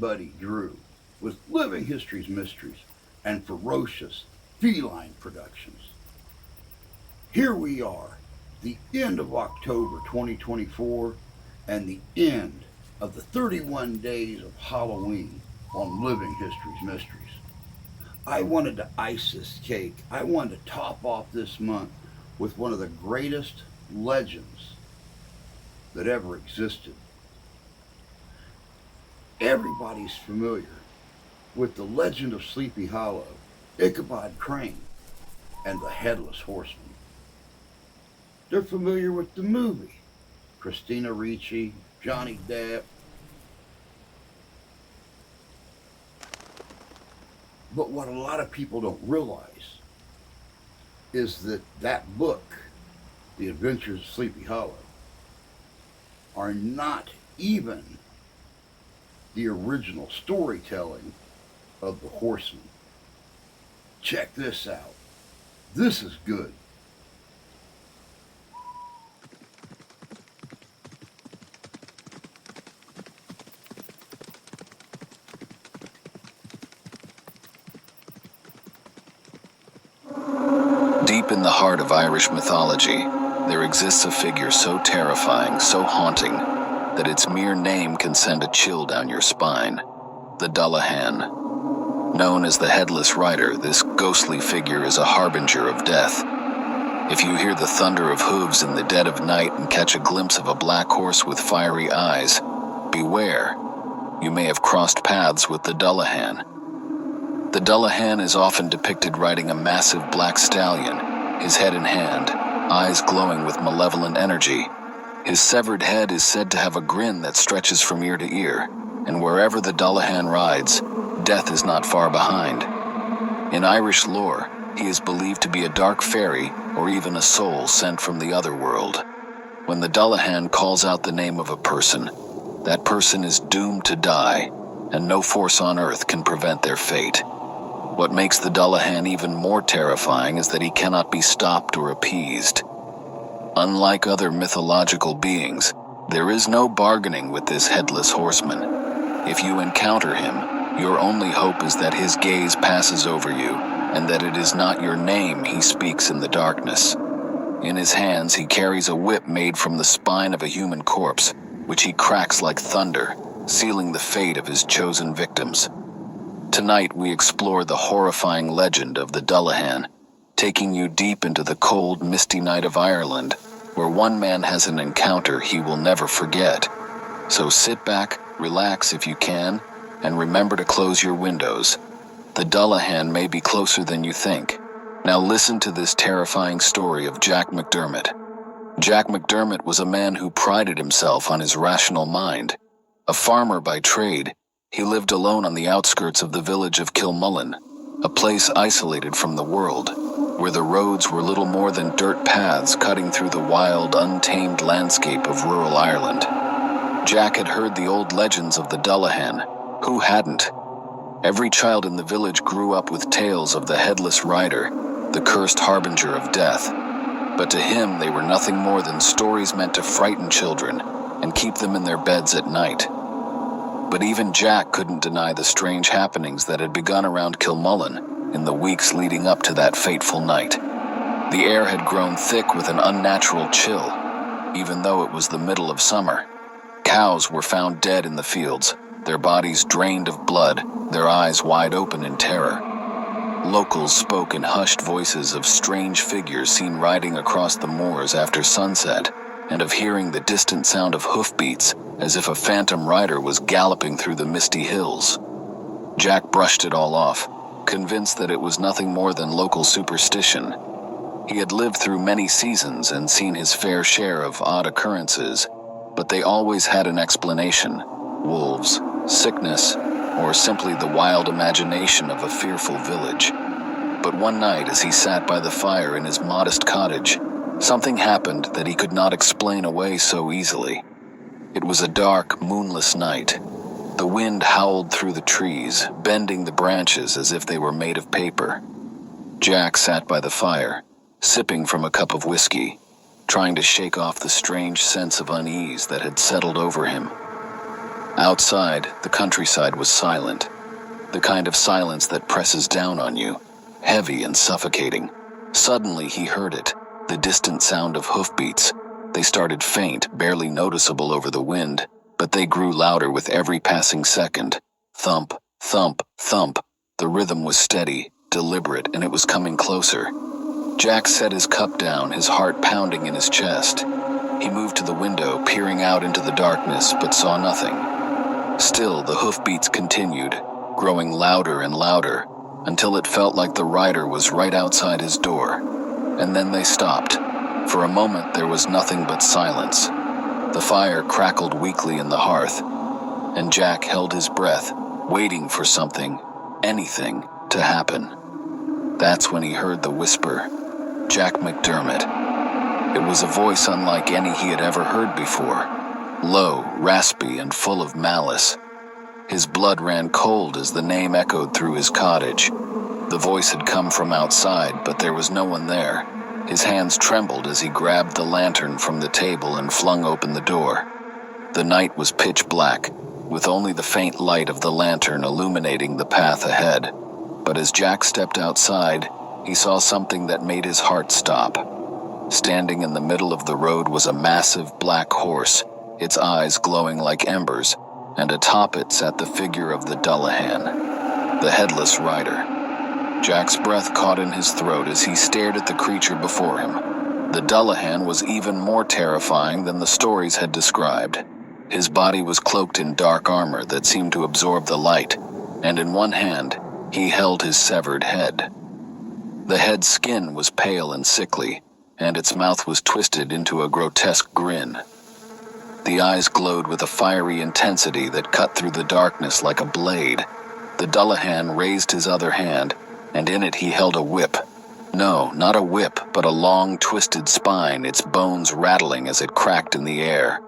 buddy Drew with Living History's Mysteries and ferocious feline productions. Here we are, the end of October 2024 and the end of the 31 days of Halloween on Living History's Mysteries. I wanted to ice this cake. I wanted to top off this month with one of the greatest legends that ever existed. Everybody's familiar with the legend of Sleepy Hollow, Ichabod Crane, and the Headless Horseman. They're familiar with the movie, Christina Ricci, Johnny Depp. But what a lot of people don't realize is that that book, The Adventures of Sleepy Hollow, are not even the original storytelling of the Horseman. Check this out. This is good. Deep in the heart of Irish mythology, there exists a figure so terrifying, so haunting, that its mere name can send a chill down your spine. The Dullahan. Known as the Headless Rider, this ghostly figure is a harbinger of death. If you hear the thunder of hooves in the dead of night and catch a glimpse of a black horse with fiery eyes, beware. You may have crossed paths with the Dullahan. The Dullahan is often depicted riding a massive black stallion, his head in hand, eyes glowing with malevolent energy. His severed head is said to have a grin that stretches from ear to ear, and wherever the Dullahan rides, death is not far behind. In Irish lore, he is believed to be a dark fairy or even a soul sent from the other world. When the Dullahan calls out the name of a person, that person is doomed to die, and no force on earth can prevent their fate. What makes the Dullahan even more terrifying is that he cannot be stopped or appeased. Unlike other mythological beings, there is no bargaining with this Headless Horseman. If you encounter him, your only hope is that his gaze passes over you, and that it is not your name he speaks in the darkness. In his hands he carries a whip made from the spine of a human corpse, which he cracks like thunder, sealing the fate of his chosen victims. Tonight we explore the horrifying legend of the Dullahan, taking you deep into the cold, misty night of Ireland, where one man has an encounter he will never forget. So sit back, relax if you can, and remember to close your windows. The Dullahan may be closer than you think. Now listen to this terrifying story of Jack McDermott. Jack McDermott was a man who prided himself on his rational mind. A farmer by trade, he lived alone on the outskirts of the village of Kilmullen, a place isolated from the world, where the roads were little more than dirt paths cutting through the wild, untamed landscape of rural Ireland. Jack had heard the old legends of the Dullahan. Who hadn't? Every child in the village grew up with tales of the Headless Rider, the cursed harbinger of death. But to him, they were nothing more than stories meant to frighten children and keep them in their beds at night. But even Jack couldn't deny the strange happenings that had begun around Kilmullen in the weeks leading up to that fateful night. The air had grown thick with an unnatural chill, even though it was the middle of summer. Cows were found dead in the fields, their bodies drained of blood, their eyes wide open in terror. Locals spoke in hushed voices of strange figures seen riding across the moors after sunset, and of hearing the distant sound of hoofbeats as if a phantom rider was galloping through the misty hills. Jack brushed it all off, convinced that it was nothing more than local superstition. He had lived through many seasons and seen his fair share of odd occurrences, but they always had an explanation: wolves, sickness, or simply the wild imagination of a fearful village. But one night, as he sat by the fire in his modest cottage, something happened that he could not explain away so easily. It was a dark, moonless night. The wind howled through the trees, bending the branches as if they were made of paper. Jack sat by the fire, sipping from a cup of whiskey, trying to shake off the strange sense of unease that had settled over him. Outside, the countryside was silent, the kind of silence that presses down on you, heavy and suffocating. Suddenly he heard it, the distant sound of hoofbeats. They started faint, barely noticeable over the wind, but they grew louder with every passing second. Thump, thump, thump. The rhythm was steady, deliberate, and it was coming closer. Jack set his cup down, his heart pounding in his chest. He moved to the window, peering out into the darkness, but saw nothing. Still, the hoofbeats continued, growing louder and louder, until it felt like the rider was right outside his door. And then they stopped. For a moment, there was nothing but silence. The fire crackled weakly in the hearth, and Jack held his breath, waiting for something, anything, to happen. That's when he heard the whisper, "Jack McDermott." It was a voice unlike any he had ever heard before, low, raspy, and full of malice. His blood ran cold as the name echoed through his cottage. The voice had come from outside, but there was no one there. His hands trembled as he grabbed the lantern from the table and flung open the door. The night was pitch black, with only the faint light of the lantern illuminating the path ahead. But as Jack stepped outside, he saw something that made his heart stop. Standing in the middle of the road was a massive black horse, its eyes glowing like embers, and atop it sat the figure of the Dullahan, the headless rider. Jack's breath caught in his throat as he stared at the creature before him. The Dullahan was even more terrifying than the stories had described. His body was cloaked in dark armor that seemed to absorb the light, and in one hand, he held his severed head. The head's skin was pale and sickly, and its mouth was twisted into a grotesque grin. The eyes glowed with a fiery intensity that cut through the darkness like a blade. The Dullahan raised his other hand, and in it he held a whip. No, not a whip, but a long, twisted spine, its bones rattling as it cracked in the air.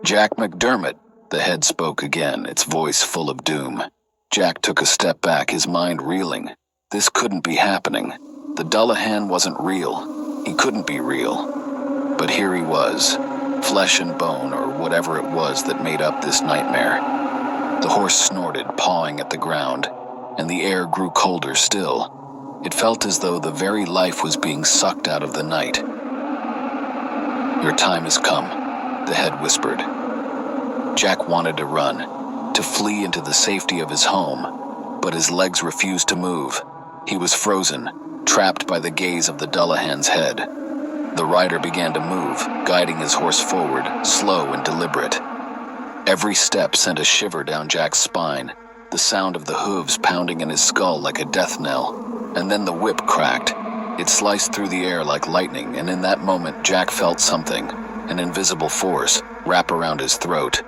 "Jack McDermott," the head spoke again, its voice full of doom. Jack took a step back, his mind reeling. This couldn't be happening. The Dullahan wasn't real. He couldn't be real. But here he was, flesh and bone, or whatever it was that made up this nightmare. The horse snorted, pawing at the ground, and the air grew colder still. It felt as though the very life was being sucked out of the night. "Your time has come," the head whispered. Jack wanted to run, to flee into the safety of his home, but his legs refused to move. He was frozen, trapped by the gaze of the Dullahan's head. The rider began to move, guiding his horse forward, slow and deliberate. Every step sent a shiver down Jack's spine, the sound of the hooves pounding in his skull like a death knell. And then the whip cracked. It sliced through the air like lightning, and in that moment Jack felt something, an invisible force, wrap around his throat.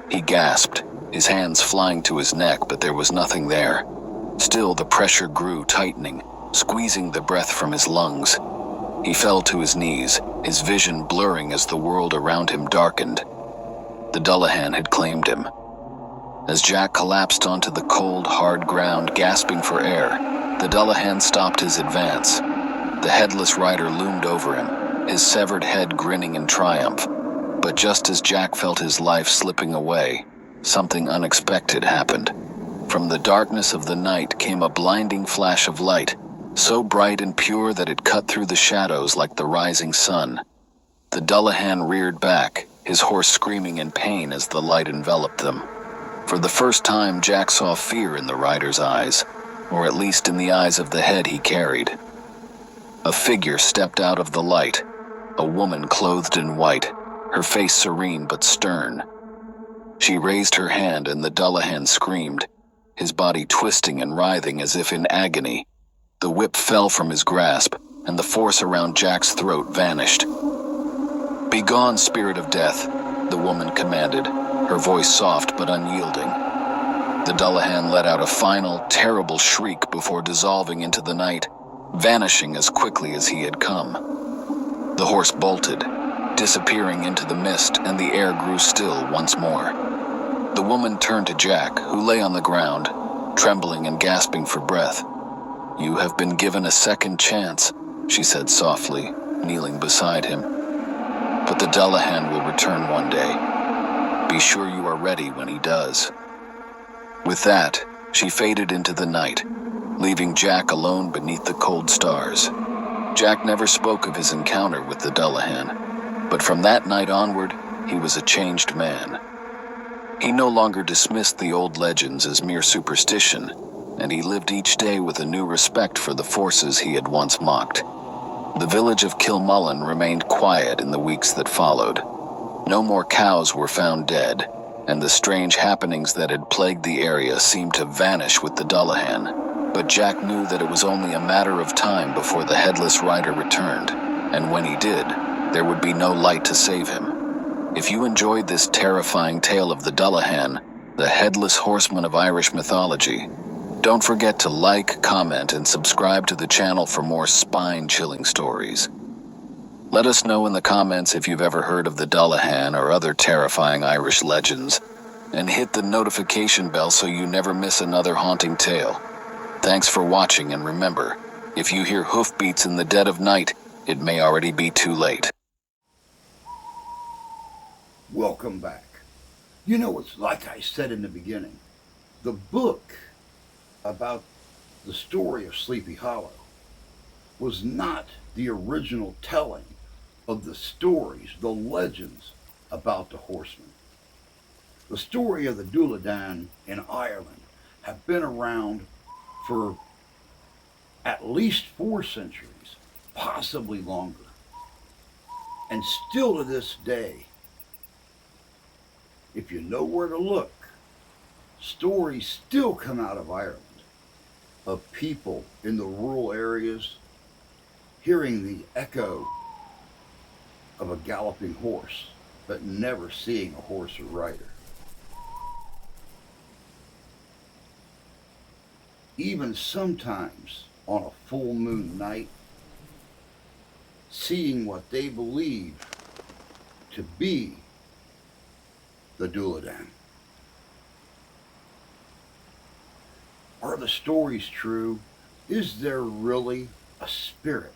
He gasped, his hands flying to his neck, but there was nothing there. Still, the pressure grew, tightening, squeezing the breath from his lungs. He fell to his knees, his vision blurring as the world around him darkened. The Dullahan had claimed him. As Jack collapsed onto the cold, hard ground, gasping for air, the Dullahan stopped his advance. The headless rider loomed over him, his severed head grinning in triumph. But just as Jack felt his life slipping away, something unexpected happened. From the darkness of the night came a blinding flash of light, so bright and pure that it cut through the shadows like the rising sun. The Dullahan reared back, his horse screaming in pain as the light enveloped them. For the first time, Jack saw fear in the rider's eyes, or at least in the eyes of the head he carried. A figure stepped out of the light, a woman clothed in white, her face serene but stern. She raised her hand and the Dullahan screamed, his body twisting and writhing as if in agony. The whip fell from his grasp, and the force around Jack's throat vanished. "Begone, spirit of death," the woman commanded, her voice soft but unyielding. The Dullahan let out a final, terrible shriek before dissolving into the night, vanishing as quickly as he had come. The horse bolted, disappearing into the mist, and the air grew still once more. The woman turned to Jack, who lay on the ground, trembling and gasping for breath. "You have been given a second chance," she said softly, kneeling beside him. "But the Dullahan will return one day. Be sure you are ready when he does. With that, she faded into the night, leaving Jack alone beneath the cold stars. Jack never spoke of his encounter with the Dullahan, but from that night onward, he was a changed man. He no longer dismissed the old legends as mere superstition, and he lived each day with a new respect for the forces he had once mocked. The village of Kilmullen remained quiet in the weeks that followed. No more cows were found dead, and the strange happenings that had plagued the area seemed to vanish with the Dullahan. But Jack knew that it was only a matter of time before the Headless Rider returned, and when he did, there would be no light to save him. If you enjoyed this terrifying tale of the Dullahan, the Headless Horseman of Irish mythology, don't forget to like, comment, and subscribe to the channel for more spine-chilling stories. Let us know in the comments if you've ever heard of the Dullahan or other terrifying Irish legends, and hit the notification bell so you never miss another haunting tale. Thanks for watching, and remember, if you hear hoofbeats in the dead of night, it may already be too late. Welcome back. You know, it's like I said in the beginning, the book about the story of Sleepy Hollow was not the original telling of the stories, the legends about the horseman. The story of the Dullahan in Ireland have been around for at least 4 centuries, possibly longer. And still to this day, if you know where to look, stories still come out of Ireland of people in the rural areas hearing the echo of a galloping horse, but never seeing a horse or rider. Even sometimes on a full moon night, seeing what they believe to be the Dullahan. Are the stories true? Is there really a spirit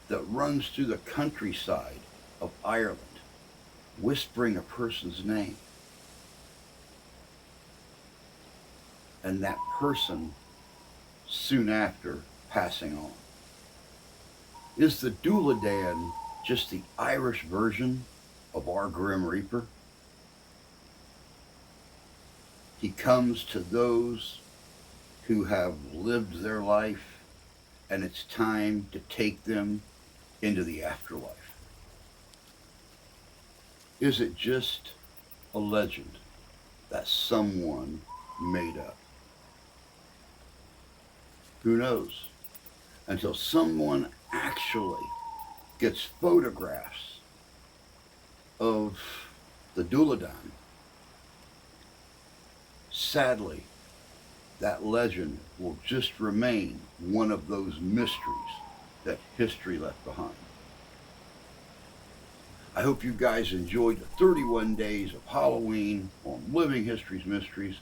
that runs through the countryside of Ireland, whispering a person's name, and that person soon after passing on? Is the Dullahan just the Irish version of our Grim Reaper? He comes to those who have lived their life, and it's time to take them into the afterlife. Is it just a legend that someone made up? Who knows? Until someone actually gets photographs of the Dullahan. Sadly, that legend will just remain one of those mysteries that history left behind. I hope you guys enjoyed the 31 days of Halloween on Living History's Mysteries.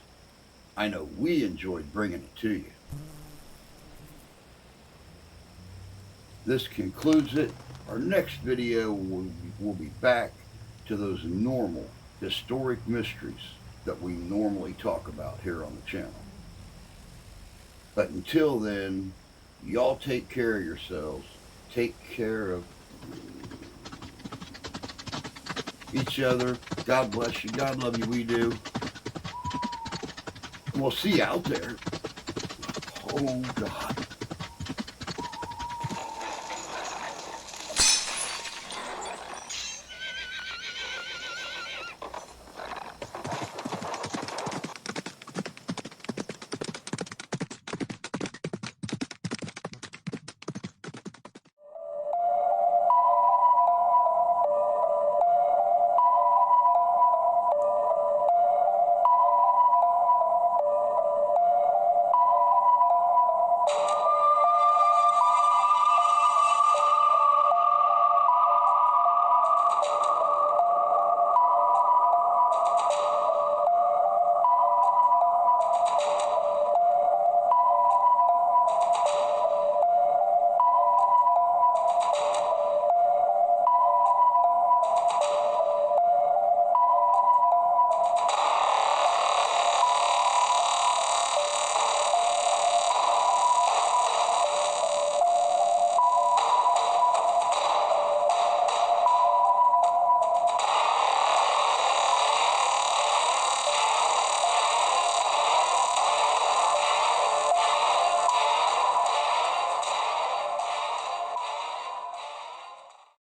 I know we enjoyed bringing it to you. This concludes it. Our next video will be back to those normal historic mysteries that we normally talk about here on the channel. But until then, y'all take care of yourselves. Take care of each other. God bless you. God love you. We do. And we'll see you out there. Oh, God.